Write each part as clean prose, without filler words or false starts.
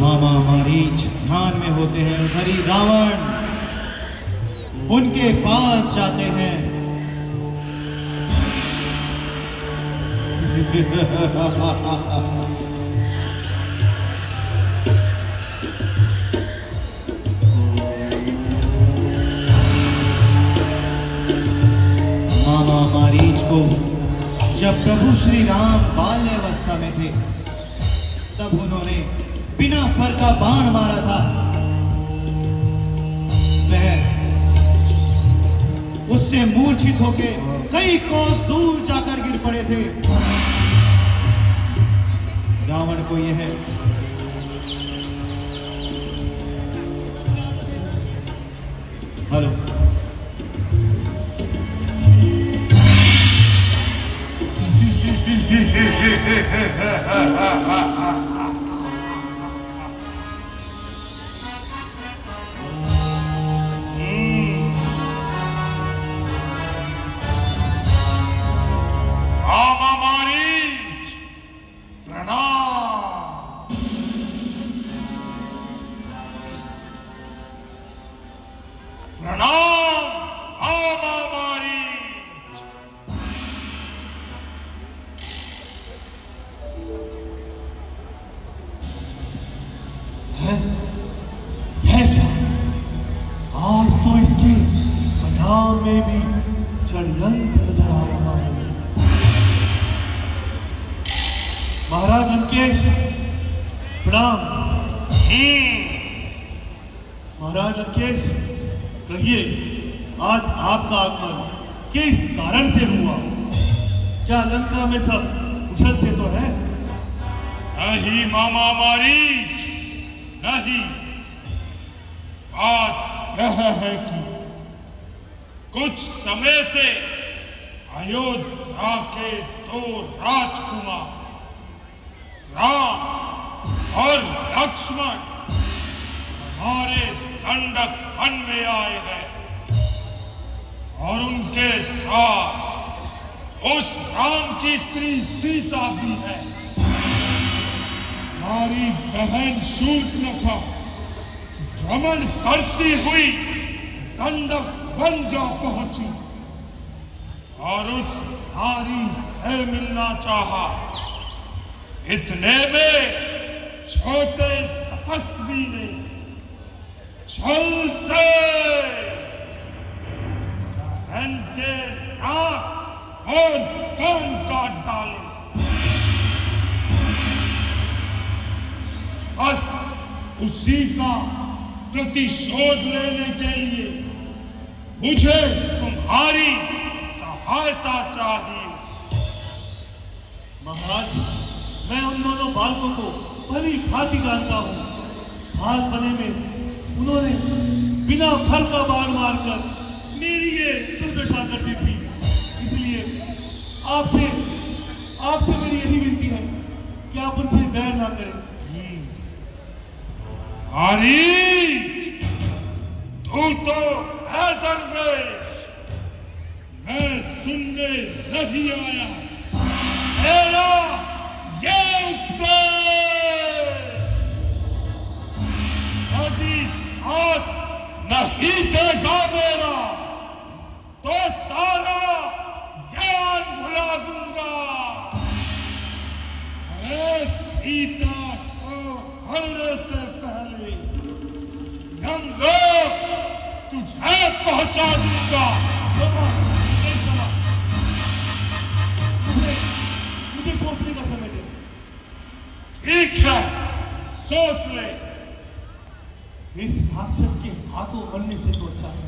मामा मारीच ध्यान में होते हैं, हरि रावण उनके पास जाते हैं। मामा मारीच को जब प्रभु श्री राम बाल्यावस्था में थे तब उन्होंने बिना फर का बाण मारा था। वह उससे मूर्छित होके कई कोस दूर जाकर गिर पड़े थे। रावण को यह हेलो में भी षड्यंत्र नजर आ रहा है। महाराज लंकेश प्रणाम। महाराज लंकेश कहिए, आज आपका आगमन किस कारण से हुआ? क्या लंका में सब कुशल से तो है? नहीं मामा मारीच, नहीं। बात यह है कि कुछ समय से अयोध्या के दो राजकुमार राम और लक्ष्मण हमारे दंडक वन में आए हैं और उनके साथ उस राम की स्त्री सीता भी है। हमारी बहन शूर्पणखा भ्रमण करती हुई दंडक वन जा पहुंची और उस नारी से मिलना चाहा। इतने में छोटे तपस्वी ने छल से बहन के नाक और कान काट डाले। बस उसी का प्रतिशोध लेने के लिए मुझे तुम्हारी सहायता चाहिए। महाराज, मैं उन दोनों बालकों को भली भांति जानता हूँ। हाल बने में उन्होंने बिना फल का बाण मारकर मेरी ये दुर्दशा कर दी थी। इसलिए आपसे मेरी यही विनती है कि आप उनसे बैर ना करें। तू तो है दरवेश, मैं सुनने नहीं आया मेरा ये उपदेश। यदि साथ नहीं देगा मेरा तो सारा ज्ञान भुला दूंगा। मैं सीता को हरने से पहले यमलोक तुझे पहुंचा दूंगा। मुझे सोचने का समय दे। ठीक है, सोच ले। इस राक्षस के हाथों मरने से तो अच्छा है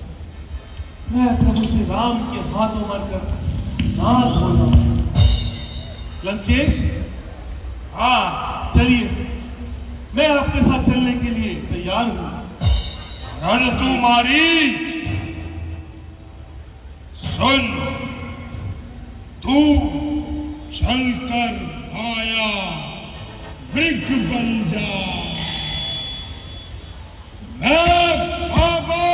मैं प्रभु श्री राम के हाथों मरकर नाथ हो जाऊं। लंकेश, हाँ चलिए, मैं आपके साथ चलने के लिए तैयार हूं। रणकुमारी सुन, तू चलकर आया मृग बन जा, मैं बाबा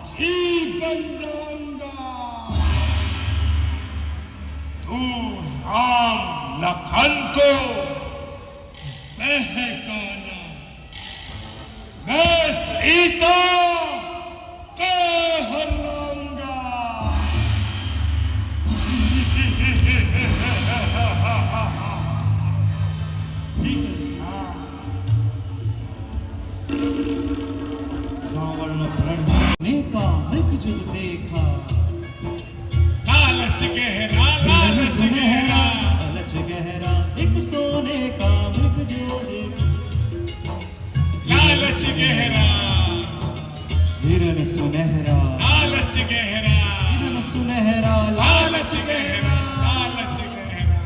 जी बन जाऊंगा। लालच गहरा, लालच गहरा, लालच गहरा, एक सोने का मृग जो लालच गहरा, हिरन सुनहरा, लालच गहरा, हिरन सुनहरा, लालच गहरा, लालच गहरा।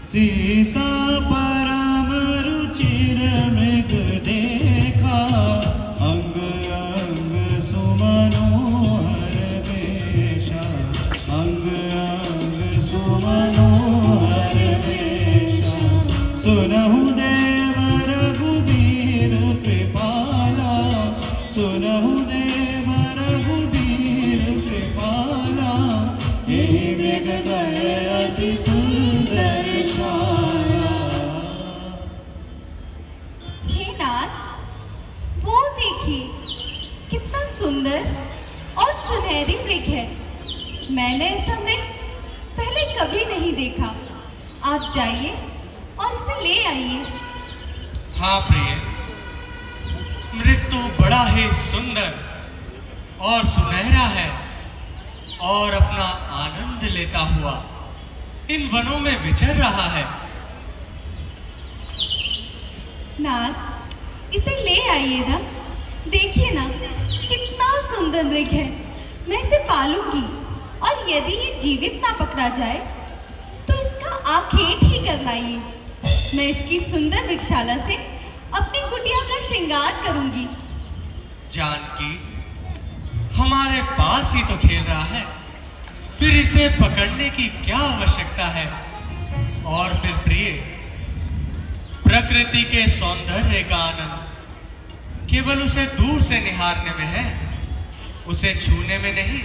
सीता परम रुचिर मृग देखा, अंग अंग सुमनोहर वेशा, अंग अंग सुमनोहर वेशा, सुनहु देव रघुबीर कृपाला, सुनहु देव रघुबीर कृपाला, हे मृग गए अति सुंदर छाया। हे नाथ, वो देखिए कितना सुंदर और सुनहरी मृग है। मैंने ऐसा मृग पहले कभी नहीं देखा। आप जाइए और इसे ले आइए। हाँ प्रिय, मृग तो बड़ा ही सुंदर और सुनहरा है और अपना आनंद लेता हुआ इन वनों में विचर रहा है। नाथ, इसे ले आइए ना। देखिए ना कितना सुंदर मृग है। मैं इसे पालूंगी और यदि ये जीवित ना पकड़ा जाए तो इसका आखेट ही कर लाइए। मैं इसकी सुंदर वृक्षशाला से अपनी कुटिया का श्रृंगार करूंगी। जानकी हमारे पास ही तो खेल रहा है, फिर इसे पकड़ने की क्या आवश्यकता है। और फिर प्रिय, प्रकृति के सौंदर्य का आनंद केवल उसे दूर से निहारने में है, उसे छूने में नहीं।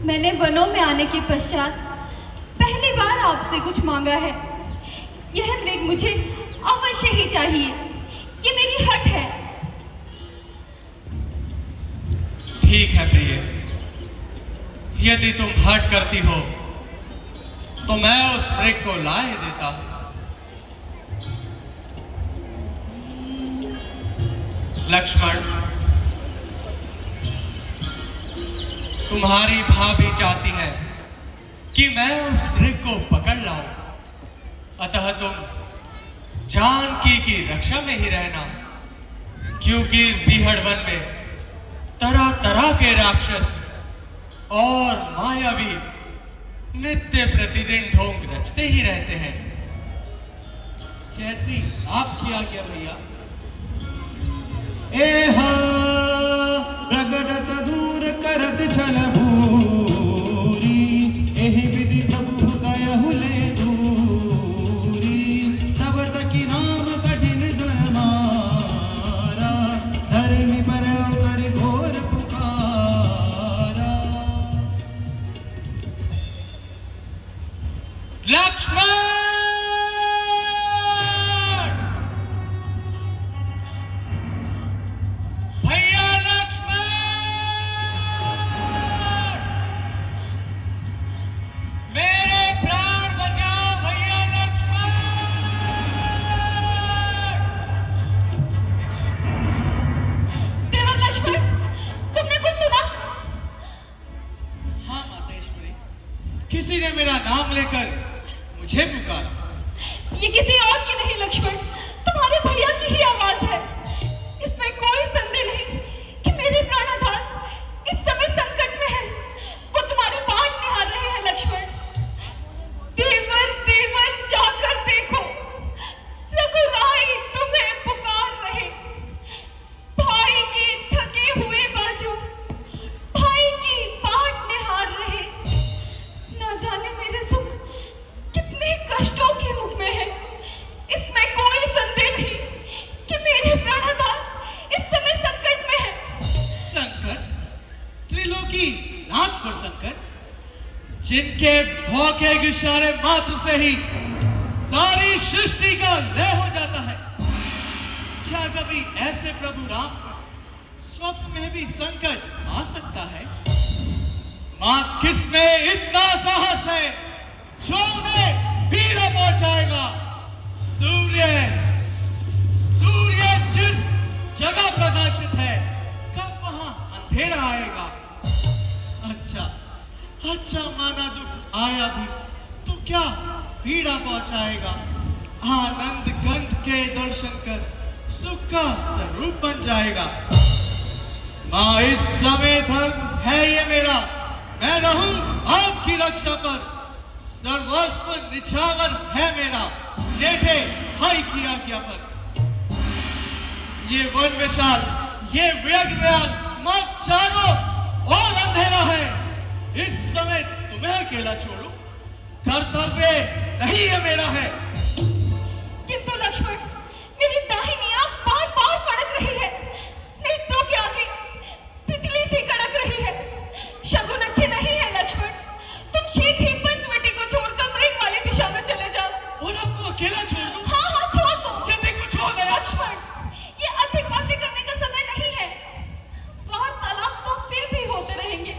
मैंने वनों में आने के पश्चात पहली बार आपसे कुछ मांगा है। यह मृग मुझे अवश्य ही चाहिए। ये मेरी हट है। ठीक है प्रिय, यदि तुम हट करती हो तो मैं उस मृग को लाए देता हूं। लक्ष्मण, तुम्हारी भाभी चाहती है कि मैं उस मृग को पकड़ लाऊं, अतः तुम जानकी की रक्षा में ही रहना, क्योंकि इस बीहड़ वन में तरह तरह के राक्षस और मायावी नित्य प्रतिदिन ढोंग रचते ही रहते हैं। जैसी आपकी आज्ञा भैया। एहा प्रगटत दूर करत छल भूरी, एहि विधि प्रभु गयहु ले दूरी, तब तकी नाम कठिन जन मारा, धरनी पर कर घोर पुकारा। लक्ष्मण, भैया लक्ष्मण, मेरे प्राण बचाओ भैया लक्ष्मण। देवर लक्ष्मण, तुमने कुछ सुना? हाँ मातेश्वरी, किसी ने मेरा नाम लेकर मुझे पुकारा। ये किसी और की नहीं लक्ष्मण, तुम्हारे भैया की ही आवाज है। इसमें कोई संदेह नहीं कि मेरे प्राणाधार इस समय संकट में है। वो तुम्हारे बाण निहार रहे हैं लक्ष्मण। देवर देवर जाकर देखो, रघुराई तुम्हें पुकार रहे। भाई के थके हुए बाजू भाई की बाट निहार रहे। न जाने मेरे सुख कितने कष्टों के मुख में है। इसमें कोई संदेह नहीं कि मेरे प्राणाधार इस समय संकट में है। संकट? त्रिलोकी नाथ पर संकट, जिनके भौके इशारे मात्र से ही सारी सृष्टि का लय हो जाता है। क्या कभी ऐसे प्रभु राम पर स्वप्न में भी संकट आ सकता है? मां किसमें इतना साहस है जो उन्हें पीड़ा पहुंचाएगा? सूर्य, सूर्य जिस जगह प्रकाशित है, कब फिर आएगा। अच्छा अच्छा, माना दुख आया भी तो क्या पीड़ा पहुंचाएगा। आनंद गंध के दर्शन कर सुख का स्वरूप बन जाएगा। माँ, इस समय धर्म है ये मेरा, मैं रहूं आपकी रक्षा पर। सर्वस्व निछावर है मेरा, जेठे भाई की आज्ञा पर। ये वन विशाल, ये व्यग्रयाल, मां चारों और अंधेरा है। इस समय तुम्हें अकेला छोड़ू कर्तव्य नहीं है मेरा है। किंतु लक्ष्मण, मेरी दाहिनी आंख बार बार फड़क रही है, नेत्रों के आगे बिजली सी कड़क रही है। शगुन अच्छे नहीं है लक्ष्मण, तुम शीघ्र ही पंचवटी को छोड़कर मृग वाली दिशा में चले जाओ। और आपको अकेला छोड़ दूं? हाँ हाँ, छोड़ दो। यदि कुछ हो गया? लक्ष्मण, ये अधिक बातें करने का समय नहीं है। वार्तालाप तो फिर भी होते रहेंगे।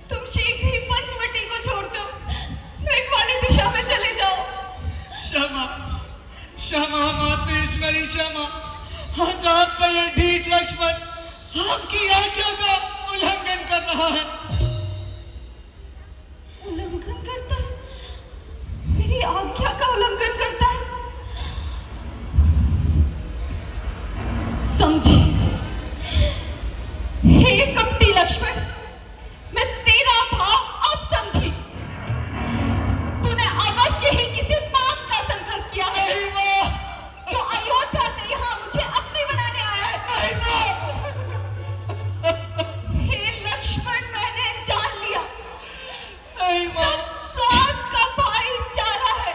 तुम शीघ्र ही पंचवटी को छोड़कर मृग वाली दिशा में चले जाओ। क्षमा क्षमा मातेश्वरी, क्षमा। आज आपका ये ढीठ लक्ष्मण आपकी आज्ञा का उल्लंघन कर रहा है। उल्लंघन करता है? मेरी आज्ञा का उल्लंघन करता है? समझी? हे कपटी लक्ष्मण, मैं तेरा भाव अब समझी। तूने अवश्य ही किसी पाप का संकल्प किया है, नहीं मां, जो अयोध्या से यहाँ मुझे अपनी बनाने आया है। नहीं मां, हे लक्ष्मण, मैंने जान लिया, नहीं मां। स्वार्थ का भाईचारा है।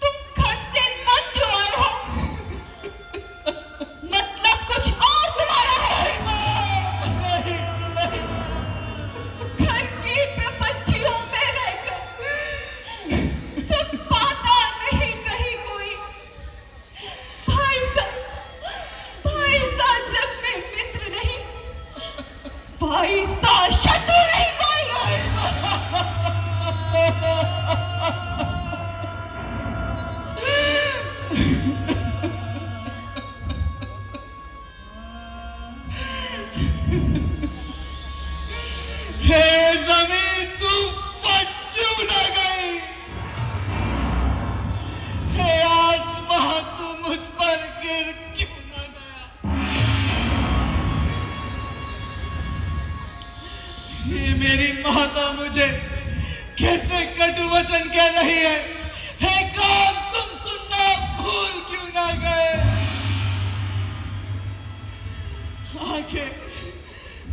तुम घर से न जो आए हो, मतलब कुछ और तुम्हारा है। नहीं, नहीं। घर की प्रपंचियों में रहकर सुख पाता नहीं कहीं कोई। भाई सा जग में मित्र नहीं, भाई सा शत्रु नहीं कोई। हे जमीन, तू फट क्यों न गई? हे आसमां, तू मुझ पर गिर क्यों न गया? ये मेरी माता मुझे कैसे कटु वचन कह रही है। हे कान, तुम सुनना भूल क्यों ना गए? आंखें,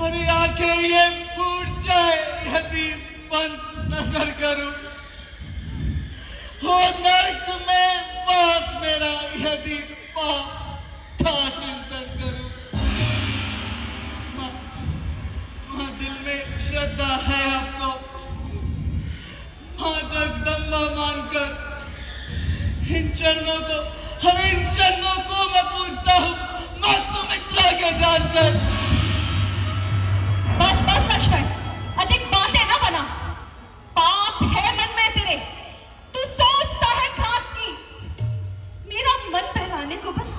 अरे आंखें ये फूट जाए यदि बंद नजर करूं। हो नरक में वास मेरा यदि पाप का चिंतन करूं। मां, दिल में श्रद्धा है आपको, मां जगदम्बा मानकर इन चरणों को, हर इन चरणों को मैं पूछता हूं, मां सुमित्रा के जानकर। बस बस लक्ष्मण, अधिक बातें न बना। पाप है मन में तेरे, तू सोचता है घात की। मेरा मन बहलाने को बस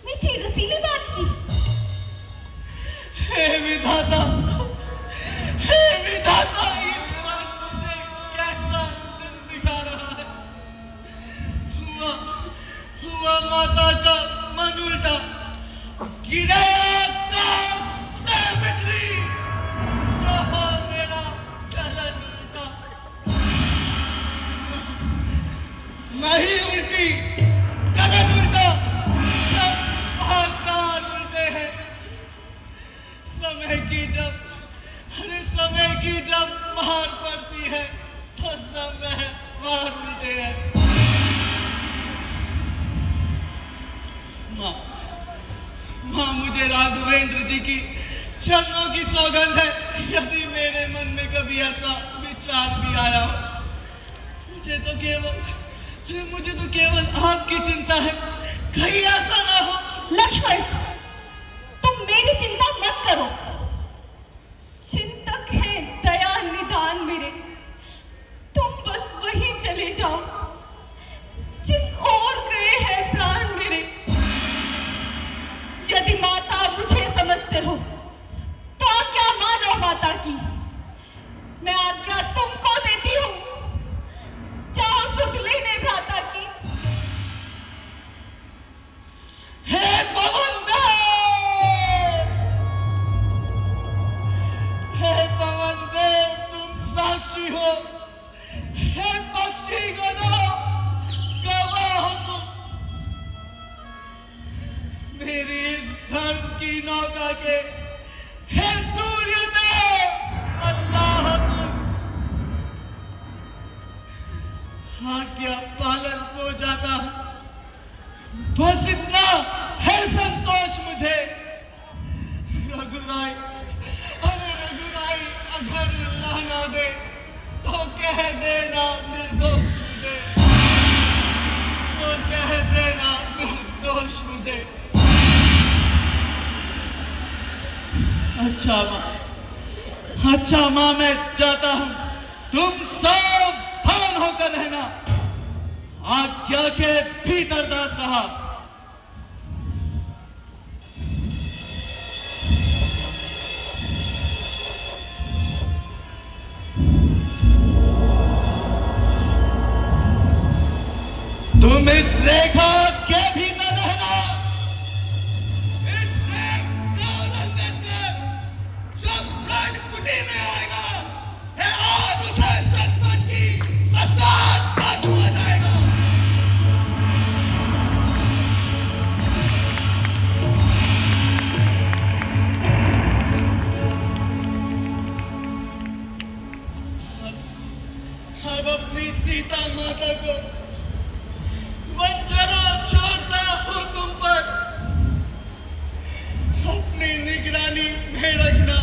मीठी रसीली बात की। हे विधाता, हे विधाता, ईश्वर मुझे कैसा दिन दिखा रहा है। हुआ माता का मन उल्टा, गिरे आकाश से बिजली, जो हो मेरा चलन उल्टा। मैं ही उल्टी, गगन उल्टा, सब आकार उल्टे हैं। समय की जब, अरे समय की जब मार पड़ती है तो सब व्यवहार उल्टे हैं। मां, मां, मुझे राघवेंद्र जी की चरणों की सौगंध है, यदि मेरे मन में कभी ऐसा विचार भी आया हो, मुझे तो केवल आपकी चिंता है, कहीं ऐसा ना हो। लक्ष्मण, तुम मेरी चिंता मत करो। चिंतक है दया निदान मेरे, तुम बस वहीं चले जाओ जिस ओर गए हैं प्राण मेरे। यदि माता मुझे समझते हो की। मैं आज्ञा तुमको देती हूँ, जाओ सुख लेने भ्राता की। हे पवन देव, हे पवन देव, तुम साक्षी हो। हे पक्षी गणों, गवाह हो तुम। मेरी इस धर्म की नौका के हे सूर्य देव, अल्लाह तुम। आज्ञा पालन हो जाता हूं, बस इतना है संतोष मुझे। रघुराई, अरे रघुराई, अगर अल्लाह ना दे तो कह देना निर्दोष मुझे, तो कह देना निर्दोष मुझे। अच्छा माँ, मैं जाता हूं, तुम सावधान होकर रहना। आज्ञा के भीतर दास रहा। तुम इस रेखा के भीतर रहना। इस रेखा उल्लंघन कर जब प्राण स्फुटी में आएगा, है और उसे सचमुच की अर्थात भस्म हो जाएगा। अब अपनी सीता माता को वंचना छोड़ता हूं तुम पर, अपनी निगरानी में रखना।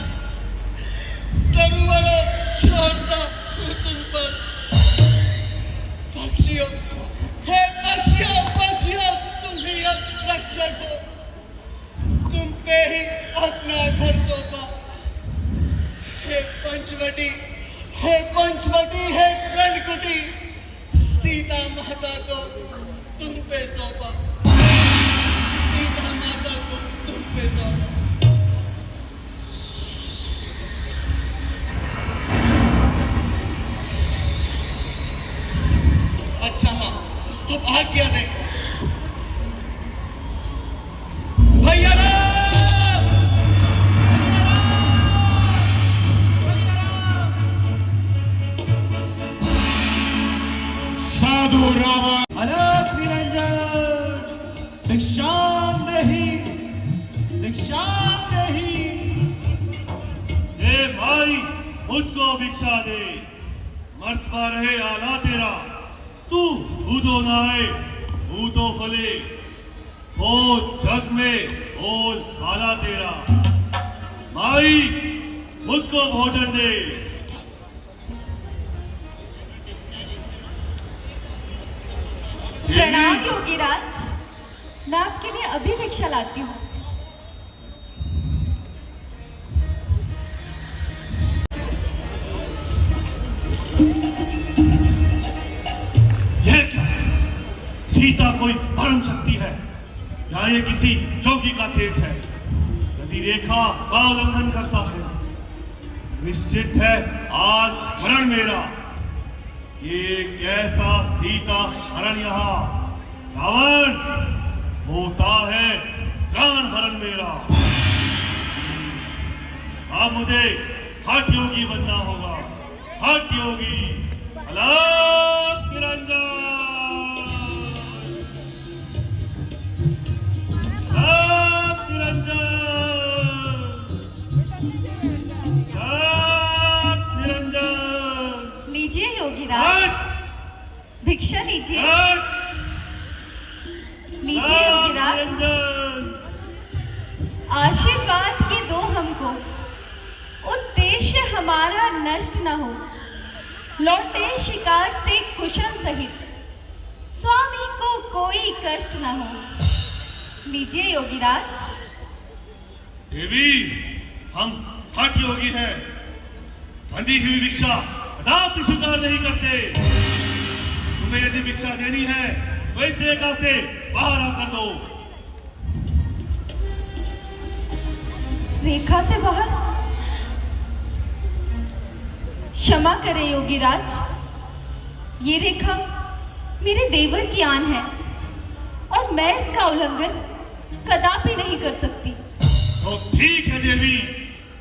तरुवरों छोड़ता हूं तुम पर। पक्षियों, हे पक्षियों, पक्षियों, तुम ही अब रक्षक हो। तुम पे ही अपना घर सौंपा। हे पंचवटी, हे पंचवटी, हे प्रणकुटी, सीता माता को तुम पे सौंपा। सीता माता को तुम पे सौंपा। अच्छा हाँ, अब आज्ञा दे भैया राम। साधु रामा, अलग निरंजन, दीक्षांत देहि, दीक्षांत देहि। हे भाई, मुझको भिक्षा दे। मर्तबा रहे आला तेरा, तू भूतो नाए भूतो फले, हो जग में बोल आला तेरा। भाई, मुझको भोजन दे। प्रणाम योगीराज, मैं आपके लिए अभी भिक्षा लाती हूँ। यह क्या? सीता कोई परम शक्ति है या ये किसी योगी का तेज है? यदि रेखा का उल्लंघन करता है, निश्चित है आज हरण मेरा। ये कैसा सीता हरण यहाँ? रावण, होता है प्राण हरण मेरा। अब मुझे हठ योगी बनना होगा। हठ योगी, अलग निरंजन, अलग निरंजन, अलग निरंजन। लीजिए योगीराज, भिक्षा लीजिए। लीजिए योगीराज, आशीर्वाद की दो हमको, उद्देश्य हमारा नष्ट न हो, लौटे शिकार से कुशल सहित, स्वामी को कोई कष्ट न हो। लीजिए योगीराज। देवी, हम हठ योगी हैं। बंधी हुई भिक्षा कदापि स्वीकार नहीं करते। तुम्हें यदि भिक्षा देनी है तो इस रेखा से बाहर आकर दो। रेखा से बाहर? क्षमा करें योगीराज, ये रेखा मेरे देवर की आन है और मैं इसका उल्लंघन कदापि नहीं कर सकती। तो ठीक है देवी,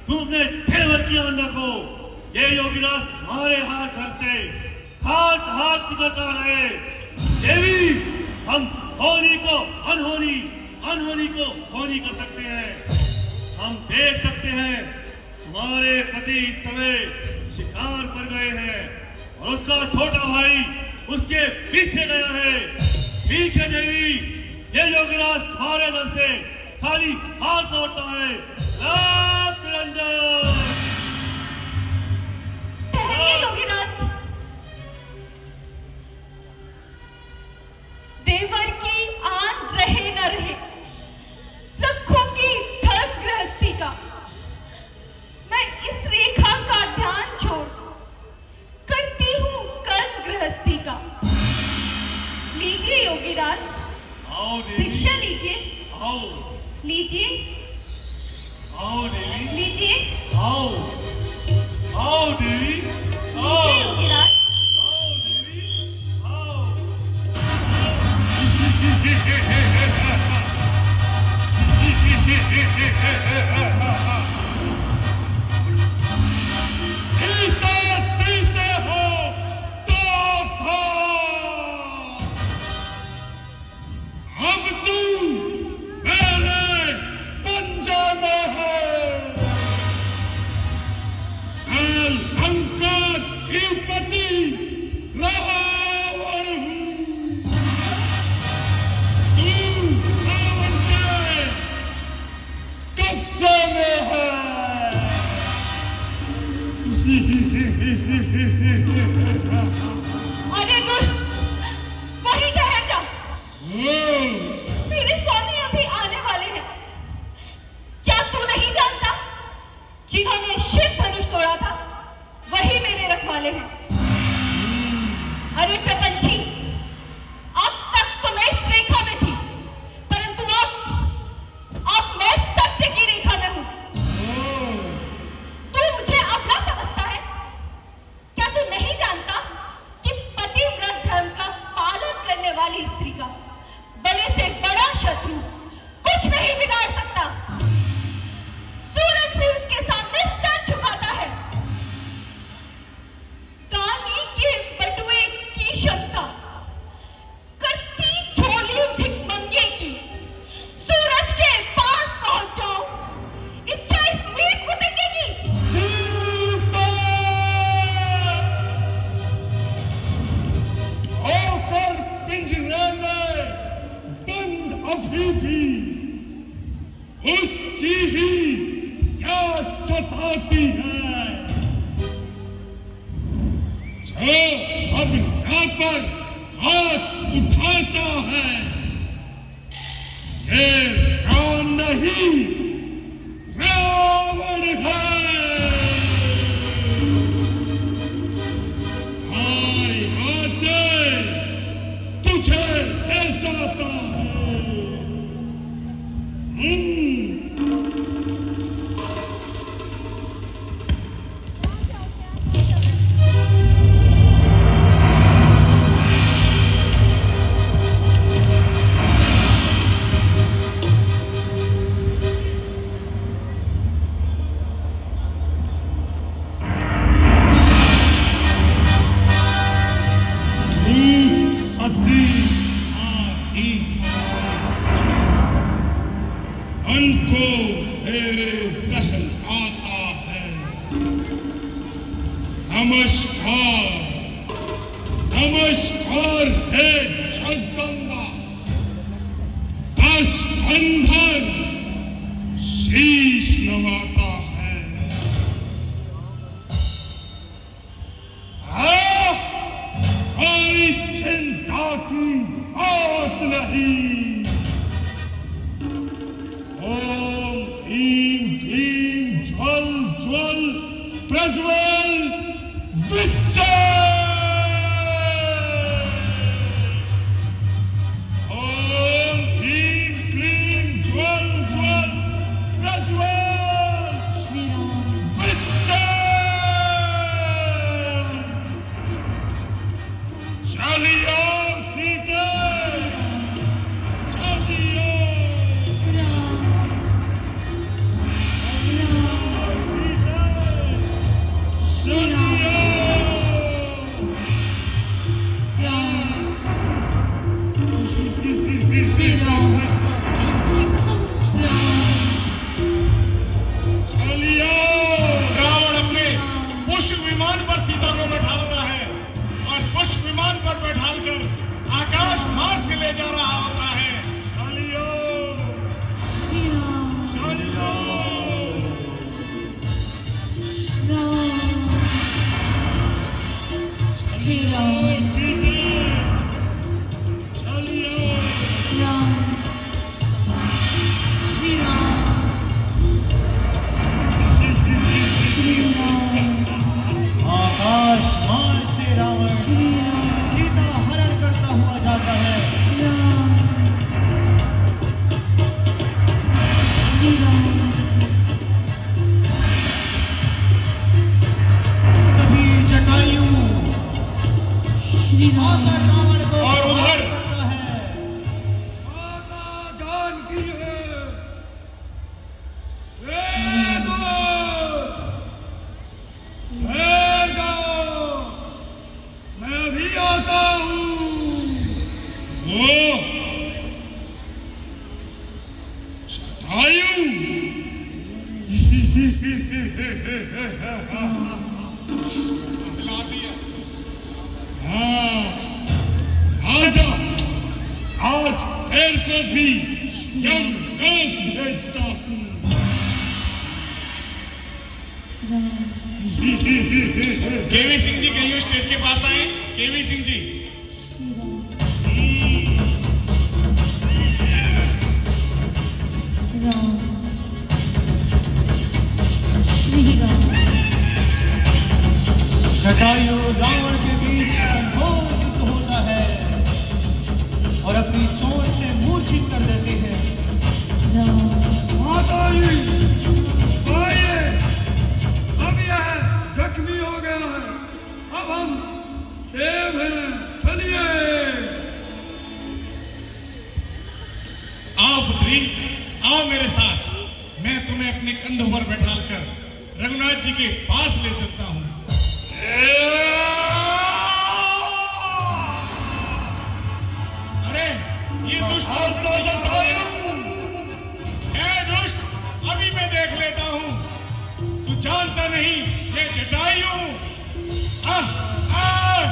तुम अपने देवर की आन रखो। ये योगीराज हमारे हाथ घर से हाथ हाथ निकलता रहे। देवी, हम होनी को अनहोनी, अनहोनी को होनी कर सकते हैं। हम देख सकते हैं हमारे पति इस समय शिकार पर गए हैं और उसका छोटा भाई उसके पीछे गया है। ठीक है देवी, ये योगीराज हमारे घर से खाली हाथ लौटता है। राम निरंजन। ठहरिए योगीराज, देवर की आन रहे न रहे, रखूंगी धर्म गृहस्थी का। मैं इस रेखा का ध्यान छोड़ करती हूँ कर्म गृहस्थी का। लीजिए योगीराज, आओ देवी, भिक्षा लीजिए। आओ, लीजिए, आओ देवी, लीजिए, आओ, आओ देवी, आओ, लीजिए योगीराज। आओ देवी, आओ। सीते सीते हो सावधान, अब तू मेरे पंजे में है। मैं लंका अधिपति रावण हूँ, तू रावण के कब्जे में है। अरे दुष्ट, वहीं ठहर जा। मेरे स्वामी अभी आने वाले हैं। क्या तू नहीं जानता, जिन्होंने शिव धनुष तोड़ा था वही मेरे रखवाले हैं। अरे प्रपंची, अब तक तो मैं इस रेखा में थी, परंतु अब मैं सत्य की रेखा में हूं। तू मुझे अपना समझता है? क्या तू नहीं जानता कि पतिव्रत धर्म का पालन करने वाली स्त्री का बड़े से बड़ा शत्रु कुछ नहीं बिगाड़ सकता। सूरज भी उसके सामने सर झुकाता है। दानी के बटुए की क्षमता करती झोली भिखमंगे की। सूरज के पास पहुंच जाओ, इच्छा इस मीट को टिकेगी। होकर पिंजरे में बंद अभी भी उसकी ही याद सताती है, जो अब यहाँ पर हाथ उठाता है। ये राम नहीं, रावण है। यहाँ से तुझे ले जाता है। मन को तेरे दहन आता है। नमस्कार, नमस्कार है जगदम्बा। 10 खंडर शीश नवाता है। कोई चिंता की बात नहीं। ओम ह्रीं क्लीं ज्वल ज्वल प्रज्वल विद्या। ओम ह्रीं क्लीं ज्वल ज्वल प्रज्वल विद्या। ले जा रहा होता है। शालियों, शालियों, सीते, शालियों, आकाश मार्ग से रावण सीता हरण करता हुआ जाता है। कभी जटायु आकर रावण को और उधर करता है। माता जानकी है। मैं भी आता हूँ। वो शतायु हाँ, आजा, आज तेरे को भी यमलोक भेजता हूँ। केवी सिंह जी कहिए स्टेज के पास आए। केवी सिंह जी, जटायु रावण के बीच घोर युद्ध होता है और अपनी चोट से मूर्छित कर देते हैं। माता जी आइए, अब यह जख्मी हो गया है, अब हम सेव हैं, चलिए। आओ पुत्री, आओ मेरे साथ, मैं तुम्हें अपने कंधों पर बैठाकर रघुनाथ जी के पास ले चलता हूँ। अरे ये दुष्ट दुष्ट, अभी मैं देख लेता हूँ। तू जानता नहीं ये जटायु। आ, आ, आ,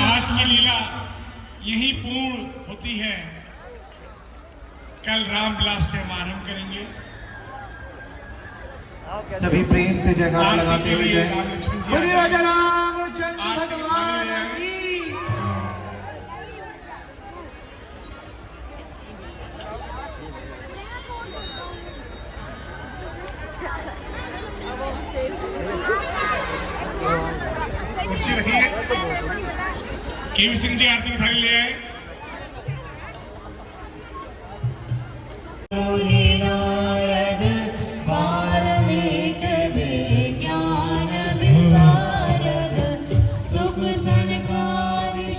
आज की लीला यही पूर्ण होती है। कल राम विलाप से हम आरंभ करेंगे। सभी प्रेम से जयकार लगाते हुए जय राम लक्ष्मण जी बोलिए आ राजा जाएं। रामचंद्र भगवान की। कुर्सी रखिए। केवी सिंह जी आरती उठाई ले आए। गल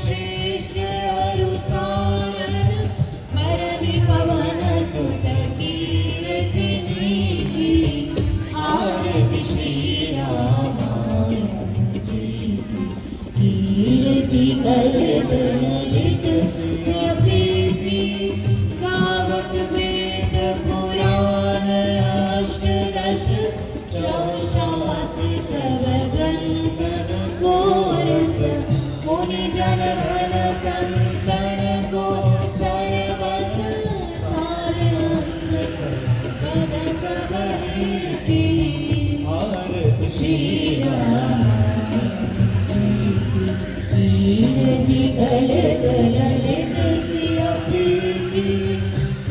गल सिया प्रीति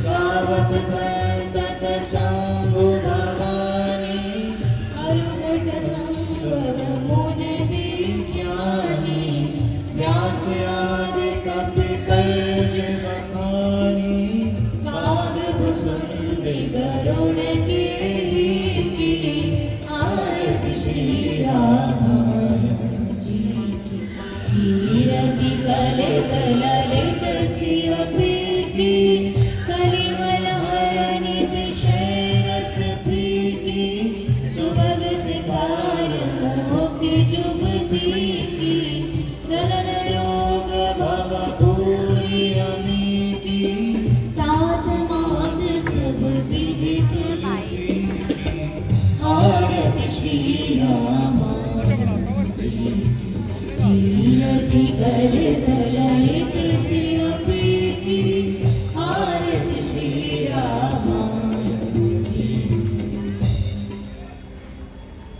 गावत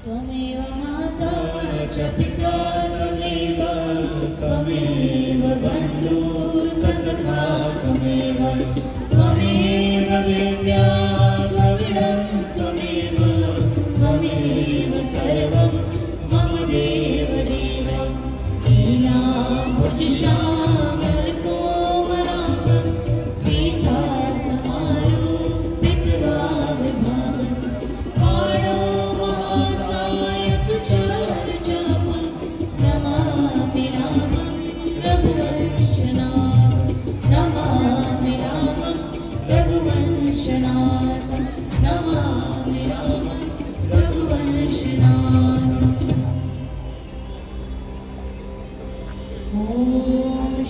त्वमेव माता च पिता त्वमेव त्वमेव बन्धुः स सखा त्वमेव त्वमेव विद्या द्रविडं त्वमेव त्वमेव सर्वं मम देव देव लीलाभुजश्यामलकोमलाङ्गं सीता समारोपित्वा विभावम् आणो महासायकचारुचापं नमामि रामं रघुवंशनाथं नमामि रामं रघुवंशनाथं नमामि रामं रघुवंशनाथं।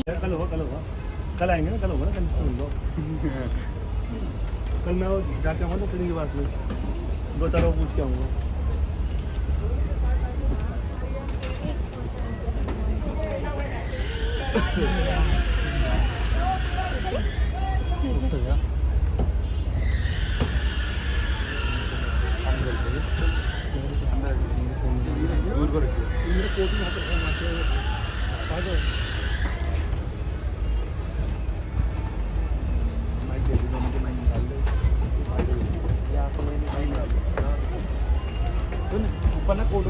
यार कल होगा कल आएंगे ना, कल होगा ना, कल सुन लो। कल मैं वो जाके आऊँगा तो सनी के पास में 2-4 लोग पूछ के आऊँगा। ऊपर ना कोट